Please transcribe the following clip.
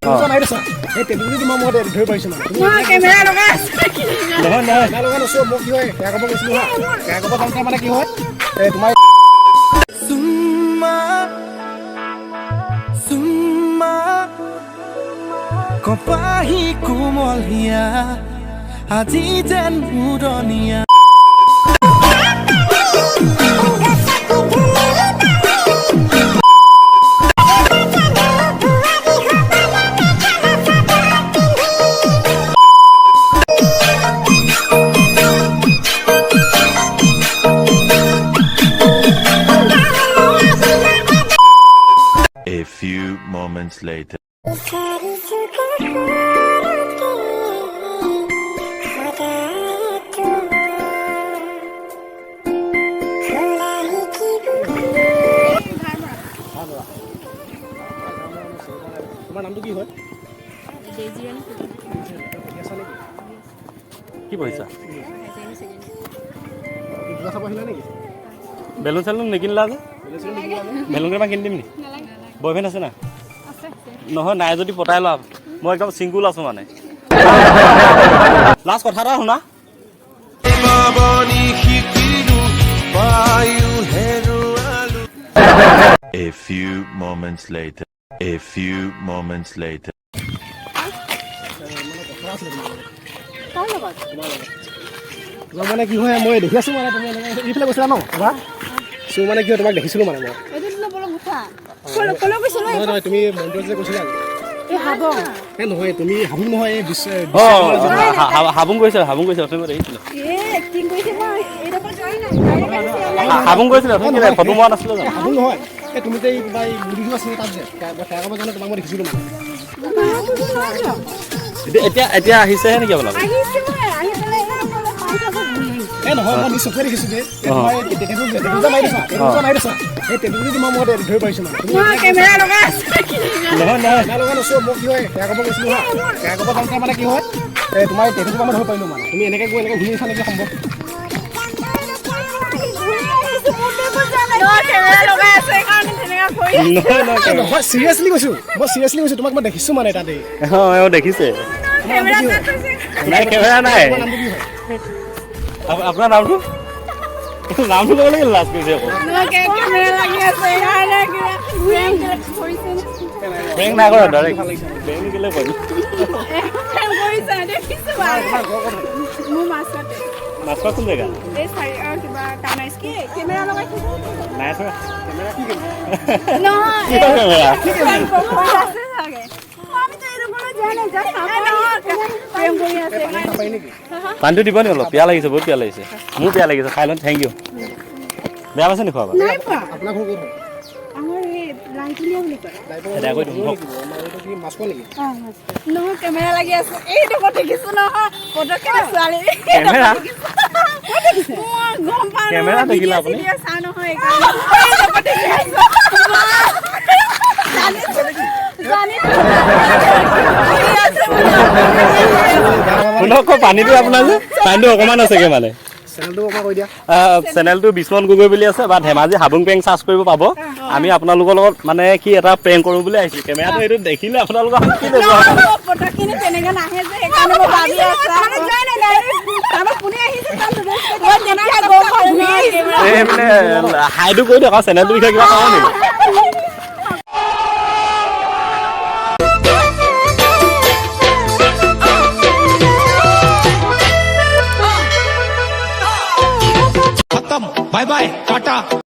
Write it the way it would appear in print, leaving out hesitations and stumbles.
মাৰি দিছা এই টেবুলটো তোমাৰ মই ধৰি পাইছো মানে মই কেমেৰা লগা আছে নহয় নহয় লগা নছো মোক কি হয় বেয়া ক'ব কৈছিলো হা বেয়া ক'ব যাওঁতে মানে কি হয় এই তোমাৰ Summa Kopahi kumolhia Aji jen mudonia A few moments later. তোমাৰ নামটো কি হয় কি পঢ়িছা পূজা চাব আহিলা নেকি বেলুন চেলুন নিকিনিলা যে বেলুন কেইটামান কিনি দিম নি বয়ফ্ৰেণ্ড আছে না নহয় নাই যদি পতাই লোৱা মই একদম চিংগুল আছো মানে লাষ্ট কথা এটা শুনা A few moments later. A few moments later. তোমাৰ মানে কি হয় মই দেখি আছো মানে তুমি এইফালে গৈছিলা ন এবাৰ চো মানে কি হয় তোমাক দেখিছিলো মানে মই নহয় তুমি মন্দিৰত যে গৈছিলা নহয় তুমি হাবুং নহয় হাবুং গৈছে অথনি দেখিছিলো হাবুং গৈছিলে ফটো মৰা নাছিলে জানো হাবুং নহয় এই তুমি যে কিবা মুড়িটো আছিলে তাত যে সেয়া ক'ব জানো তোমাক মই দেখিছিলো মানে এতিয়া আহিছেহে নেকি আপোনালোক এই নহয় মই নিজ চকুৱে দেখিছো যে টেবুলটো মাৰি দিছা এই টেবুলটো তোমাৰ মই ধৰি পাইছো মানে মই কেমেৰা লগা আছে নহয় নহয় লগা নছো মোক কি হয় বেয়া ক'ব কৈছিলো হা বেয়া ক'ব যাওঁতে মানে কি হয় এই তোমাৰ টেবুলটো মই ধৰি পাৰিলো মানে তুমি এনেকৈ গৈ এনেকৈ ঘূৰি আছা নেকি সম্ভৱ নহয় চিৰিয়াছলি কৈছো মই চিৰিয়াছলি কৈছো তোমাক মই দেখিছো মানে তাতে দেখিছে নাই কেমেৰা নাই আপোনাৰ নামটো নামটো ক'ব লাগিল লাষ্ট কৈছে আকৌ বেংক নাই কৰা ডাইৰেক্ট বেংক কেলে কৰিম মাছখোৱা কোন জেগা নাই থকা পানীটো দিব নি অলপ পিয়া লাগিছে বহুত পিয়া লাগিছে মোৰ পিয়া লাগিছে খাই লওঁ থেংক ইউ বেয়া পাইছে নি খোৱা কেমেৰা লাগি আছে এইটো মই দেখিছো নহয় পটককে ছোৱালী কেমেৰা দেখিলা আপুনি শুনক পানীটো আপোনাৰ যে পানীটো অকণমান আছেগে মানে চেনেলটো বিস্মন গগৈ বুলি আছে বা ধেমাজি হাবুং প্ৰেংক চাৰ্চ কৰিব পাব আমি আপোনালোকৰ লগত মানে কি এটা প্ৰেংক কৰোঁ বুলি আহিছোঁ কেমেৰাটো এইটো দেখিলে আপোনালোকৰ কি হাইটো কৰি দিয়ক চেনেলটো বিষয়ে কিবা কওঁ নেকি Bye bye, tata.